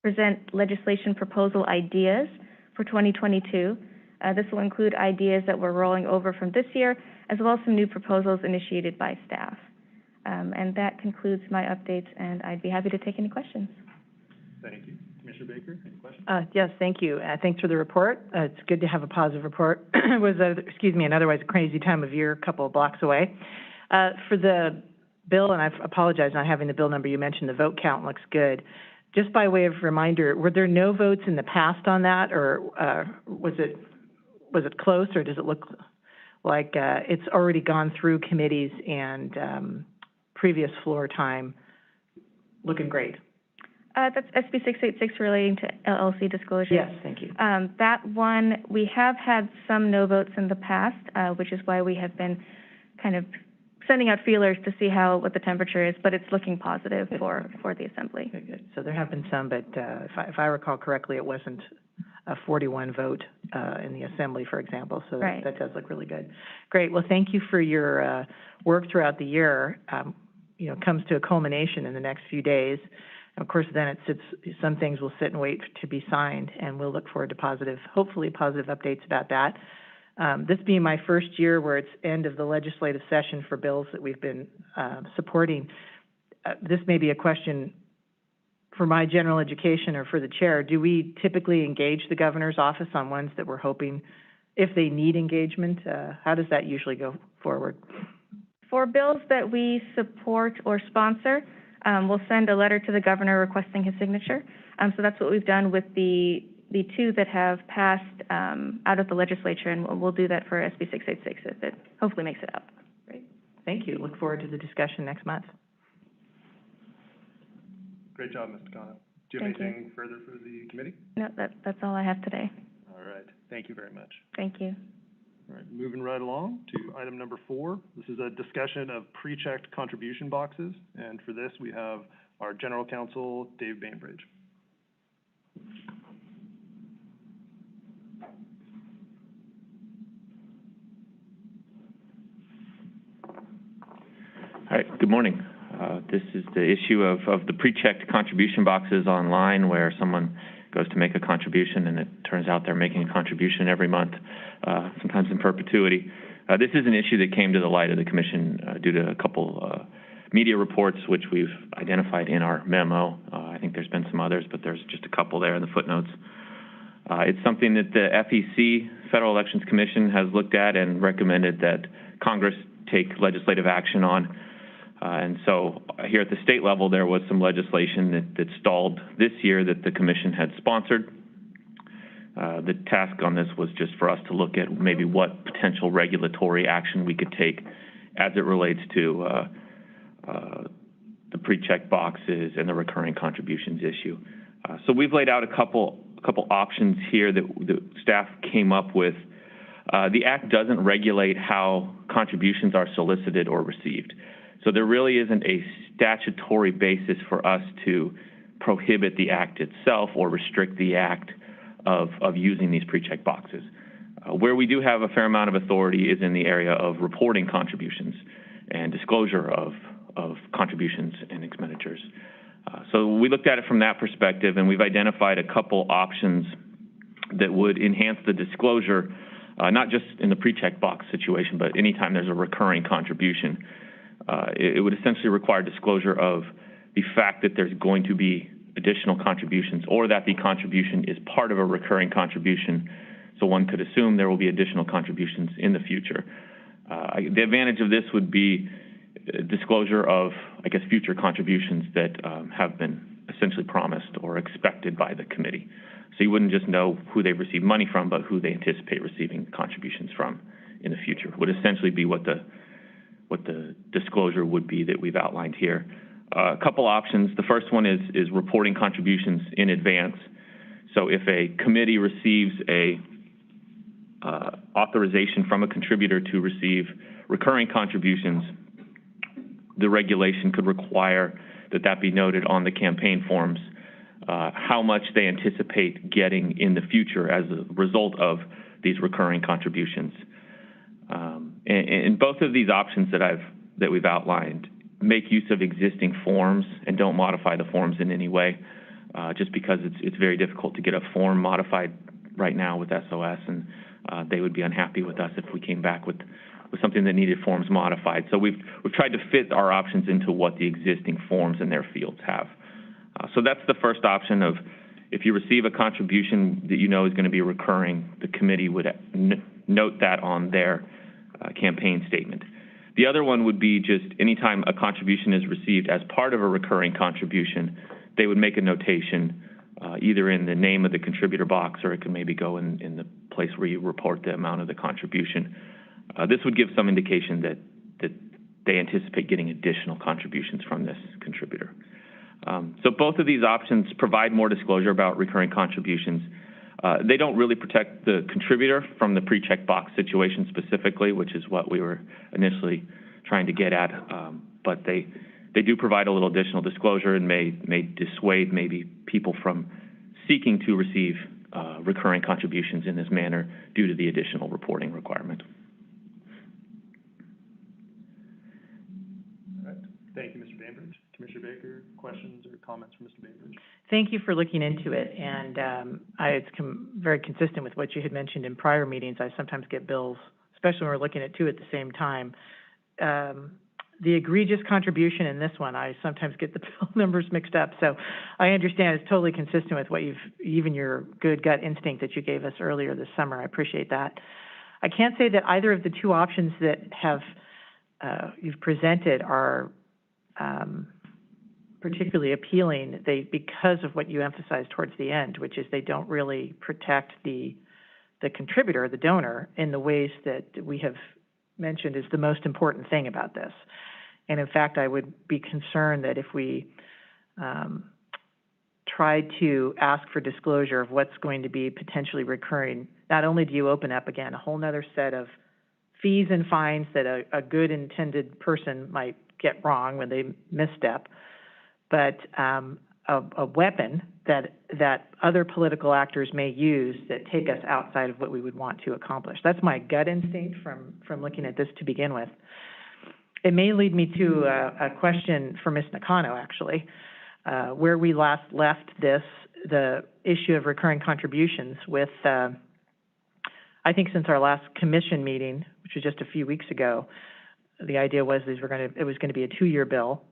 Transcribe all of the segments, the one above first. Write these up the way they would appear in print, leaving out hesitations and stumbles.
present legislation proposal ideas for 2022. This will include ideas that we're rolling over from this year, as well as some new proposals initiated by staff. And that concludes my updates, and I'd be happy to take any questions. Thank you. Commissioner Baker, any questions? Yes, thank you. Thanks for the report. It's good to have a positive report. It was, an otherwise crazy time of year, a couple of blocks away. For the bill, and I apologize not having the bill number, you mentioned the vote count looks good. Just by way of reminder, were there no votes in the past on that, or was it close, or does it look like it's already gone through committees and previous floor time looking great? That's SB 686 relating to LLC disclosure. Yes, thank you. That one, we have had some no votes in the past, which is why we have been kind of sending out feelers to see what the temperature is, but it's looking positive for the Assembly. Very good. So there have been some, but if I recall correctly, it wasn't a 41 vote in the Assembly, for example, so right. that does look really good. Great. Well, thank you for your work throughout the year. Comes to a culmination in the next few days. Of course, then some things will sit and wait to be signed, and we'll look forward to hopefully positive updates about that. This being my first year where it's end of the legislative session for bills that we've been supporting, this may be a question for my general education or for the chair. Do we typically engage the governor's office on ones that we're hoping, if they need engagement? How does that usually go forward? For bills that we support or sponsor, we'll send a letter to the governor requesting his signature. So that's what we've done with the two that have passed out of the legislature, and we'll do that for SB 686 if it hopefully makes it up. Great. Thank you. Look forward to the discussion next month. Great job, Ms. Takano. Do you have anything further for the committee? No, that's all I have today. All right. Thank you very much. Thank you. All right, moving right along to item number 4. This is a discussion of pre-checked contribution boxes, and for this we have our General Counsel, Dave Bainbridge. Hi, good morning. This is the issue of the pre-checked contribution boxes online, where someone goes to make a contribution and it turns out they're making a contribution every month, sometimes in perpetuity. This is an issue that came to the light of the Commission due to a couple media reports, which we've identified in our memo. I think there's been some others, but there's just a couple there in the footnotes. It's something that the FEC, Federal Elections Commission, has looked at and recommended that Congress take legislative action on. And so here at the state level, there was some legislation that stalled this year that the Commission had sponsored. The task on this was just for us to look at maybe what potential regulatory action we could take as it relates to the pre-check boxes and the recurring contributions issue. So we've laid out a couple options here that the staff came up with. The Act doesn't regulate how contributions are solicited or received. So there really isn't a statutory basis for us to prohibit the Act itself or restrict the Act of using these pre-check boxes. Where we do have a fair amount of authority is in the area of reporting contributions and disclosure of contributions and expenditures. So we looked at it from that perspective, and we've identified a couple options that would enhance the disclosure, not just in the pre-check box situation, but anytime there's a recurring contribution. It would essentially require disclosure of the fact that there's going to be additional contributions, or that the contribution is part of a recurring contribution, so one could assume there will be additional contributions in the future. The advantage of this would be disclosure of, future contributions that have been essentially promised or expected by the committee. So you wouldn't just know who they receive money from, but who they anticipate receiving contributions from in the future. Would essentially be what the disclosure would be that we've outlined here. A couple options. The first one is reporting contributions in advance. So if a committee receives a authorization from a contributor to receive recurring contributions, the regulation could require that be noted on the campaign forms, how much they anticipate getting in the future as a result of these recurring contributions. And both of these options that we've outlined make use of existing forms and don't modify the forms in any way. just because it's very difficult to get a form modified right now with SOS, and they would be unhappy with us if we came back with something that needed forms modified. So we've tried to fit our options into what the existing forms in their fields have. So that's the first option of, if you receive a contribution that you know is going to be recurring, the committee would note that on their campaign statement. The other one would be just anytime a contribution is received as part of a recurring contribution, they would make a notation either in the name of the contributor box, or it could maybe go in the place where you report the amount of the contribution. This would give some indication that they anticipate getting additional contributions from this contributor. So both of these options provide more disclosure about recurring contributions. They don't really protect the contributor from the pre-check box situation specifically, which is what we were initially trying to get at, but they do provide a little additional disclosure and may dissuade maybe people from seeking to receive recurring contributions in this manner due to the additional reporting requirement. All right. Thank you, Mr. Bainbridge. Commissioner Baker, questions or comments from Mr. Bainbridge? Thank you for looking into it, and it's very consistent with what you had mentioned in prior meetings. I sometimes get bills, especially when we're looking at two at the same time. The egregious contribution in this one, I sometimes get the bill numbers mixed up. So I understand it's totally consistent with what even your good gut instinct that you gave us earlier this summer. I appreciate that. I can't say that either of the two options that you've presented are particularly appealing. Because of what you emphasized towards the end, which is they don't really protect the contributor, the donor, in the ways that we have mentioned is the most important thing about this. And in fact, I would be concerned that if we tried to ask for disclosure of what's going to be potentially recurring, not only do you open up, again, a whole nother set of fees and fines that a good intended person might get wrong when they misstep, but a weapon that other political actors may use that take us outside of what we would want to accomplish. That's my gut instinct from looking at this to begin with. It may lead me to a question for Ms. Nakano, actually, where we last left the issue of recurring contributions with, I think since our last commission meeting, which was just a few weeks ago, the idea was it was going to be a 2-year bill.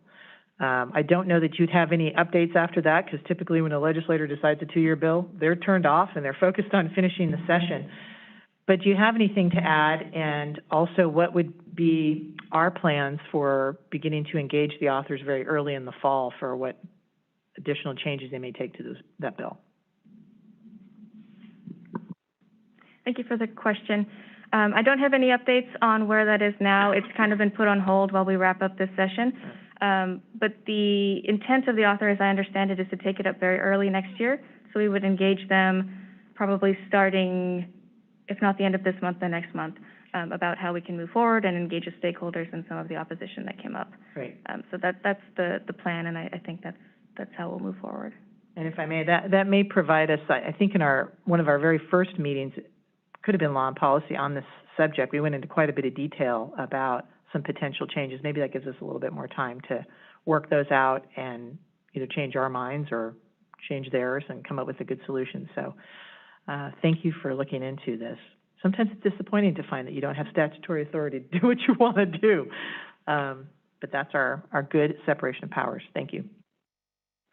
I don't know that you'd have any updates after that, because typically when a legislator decides a 2-year bill, they're turned off and they're focused on finishing the session. But do you have anything to add? And also, what would be our plans for beginning to engage the authors very early in the fall for what additional changes they may take to that bill? Thank you for the question. I don't have any updates on where that is now. It's kind of been put on hold while we wrap up this session. But the intent of the author, as I understand it, is to take it up very early next year. So we would engage them probably starting, if not the end of this month, the next month, about how we can move forward and engage with stakeholders and some of the opposition that came up. Great. So that's the plan, and I think that's how we'll move forward. And if I may, that may provide us, I think in one of our very first meetings, could have been law and policy on this subject. We went into quite a bit of detail about some potential changes. Maybe that gives us a little bit more time to work those out and either change our minds or change theirs and come up with a good solution. So thank you for looking into this. Sometimes it's disappointing to find that you don't have statutory authority to do what you want to do. But that's our good separation of powers. Thank you.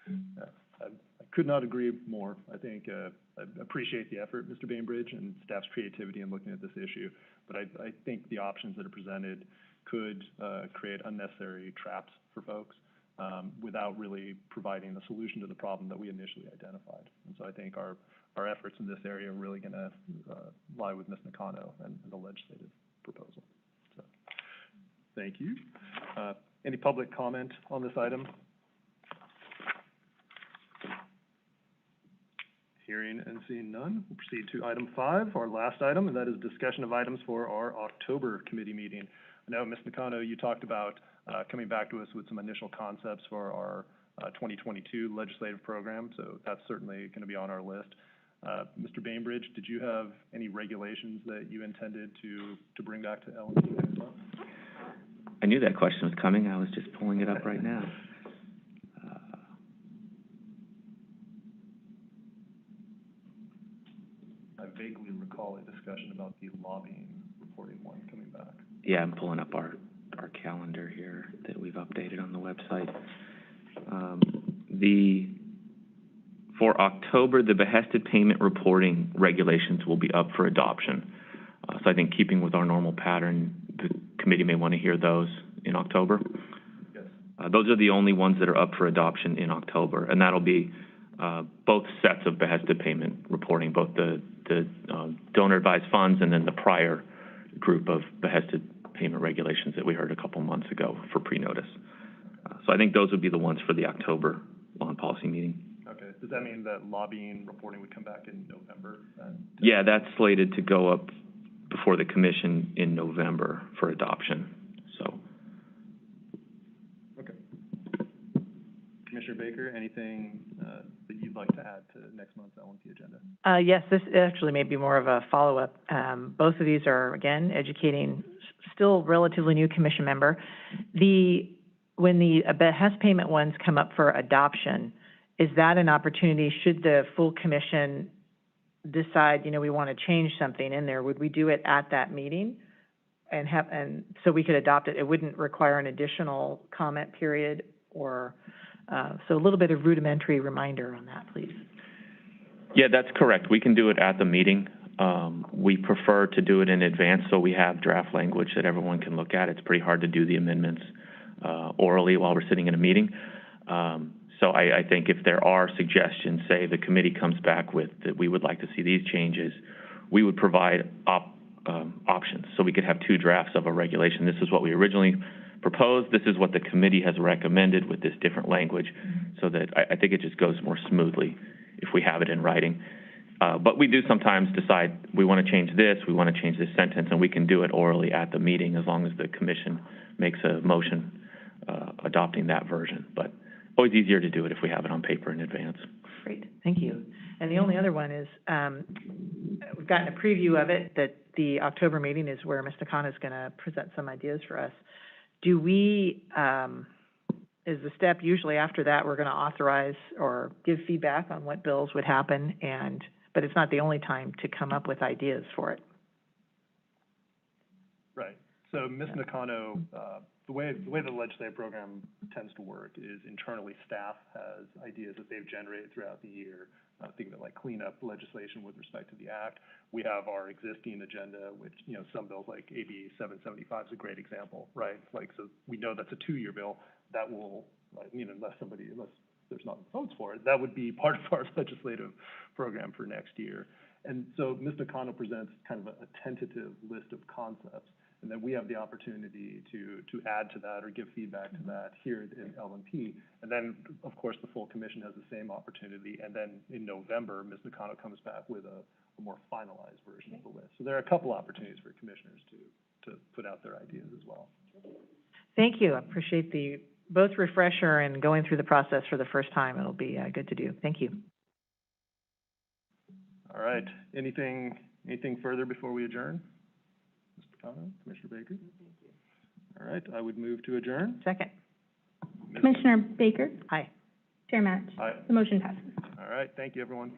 Yeah, I could not agree more. I think I appreciate the effort, Mr. Bainbridge, and staff's creativity in looking at this issue. But I think the options that are presented could create unnecessary traps for folks without really providing a solution to the problem that we initially identified. And so I think our efforts in this area are really going to lie with Ms. Nakano and the legislative proposal. So, thank you. Any public comment on this item? Hearing and seeing none, we'll proceed to item 5, our last item, and that is discussion of items for our October committee meeting. I know, Ms. Nakano, you talked about coming back to us with some initial concepts for our 2022 legislative program, so that's certainly going to be on our list. Mr. Bainbridge, did you have any regulations that you intended to bring back to L&D next month? I knew that question was coming. I was just pulling it up right now. I vaguely recall a discussion about the lobbying reporting one coming back. Yeah, I'm pulling up our calendar here that we've updated on the website. For October, the behested payment reporting regulations will be up for adoption. So I think keeping with our normal pattern, the committee may want to hear those in October. Yes. Those are the only ones that are up for adoption in October, and that'll be both sets of behested payment reporting, both the donor advised funds and then the prior group of behested payment regulations that we heard a couple months ago for pre-notice. So I think those would be the ones for the October law and policy meeting. Okay. Does that mean that lobbying reporting would come back in November then? Yeah, that's slated to go up before the commission in November for adoption, so. Okay. Commissioner Baker, anything that you'd like to add to next month's LNP agenda? Yes, this actually may be more of a follow-up. Both of these are, again, educating still relatively new commission member. When the behest payment ones come up for adoption, is that an opportunity, should the full commission decide, we want to change something in there, would we do it at that meeting and so we could adopt it? It wouldn't require an additional comment period or, so a little bit of rudimentary reminder on that, please. Yeah, that's correct. We can do it at the meeting. We prefer to do it in advance so we have draft language that everyone can look at. It's pretty hard to do the amendments orally while we're sitting in a meeting. So I think if there are suggestions, say the committee comes back with that we would like to see these changes, we would provide options. So we could have two drafts of a regulation. This is what we originally proposed. This is what the committee has recommended with this different language, so that I think it just goes more smoothly if we have it in writing. But we do sometimes decide we want to change this, we want to change this sentence, and we can do it orally at the meeting as long as the commission makes a motion adopting that version. But always easier to do it if we have it on paper in advance. Great, thank you. And the only other one is, we've gotten a preview of it, that the October meeting is where Ms. Nakano is going to present some ideas for us. Do we, is the step usually after that we're going to authorize or give feedback on what bills would happen, but it's not the only time to come up with ideas for it? Right. So Ms. Nakano, the way the legislative program tends to work is internally staff has ideas that they've generated throughout the year. Think of it like cleanup legislation with respect to the act. We have our existing agenda, which, some bills like AB 775 is a great example, right? Like, so we know that's a 2-year bill that will, unless there's not votes for it, that would be part of our legislative program for next year. And so Ms. Nakano presents kind of a tentative list of concepts, and then we have the opportunity to add to that or give feedback to that here in LNP. And then, of course, the full commission has the same opportunity. And then in November, Ms. Nakano comes back with a more finalized version of the list. So there are a couple opportunities for commissioners to put out their ideas as well. Thank you. I appreciate the both refresher and going through the process for the first time. It'll be good to do. Thank you. All right. Anything further before we adjourn? Mr. Nakano, Commissioner Baker? Thank you. All right. I would move to adjourn. Second. Commissioner Baker? Aye. Chair Match? Aye. The motion passes. All right. Thank you, everyone.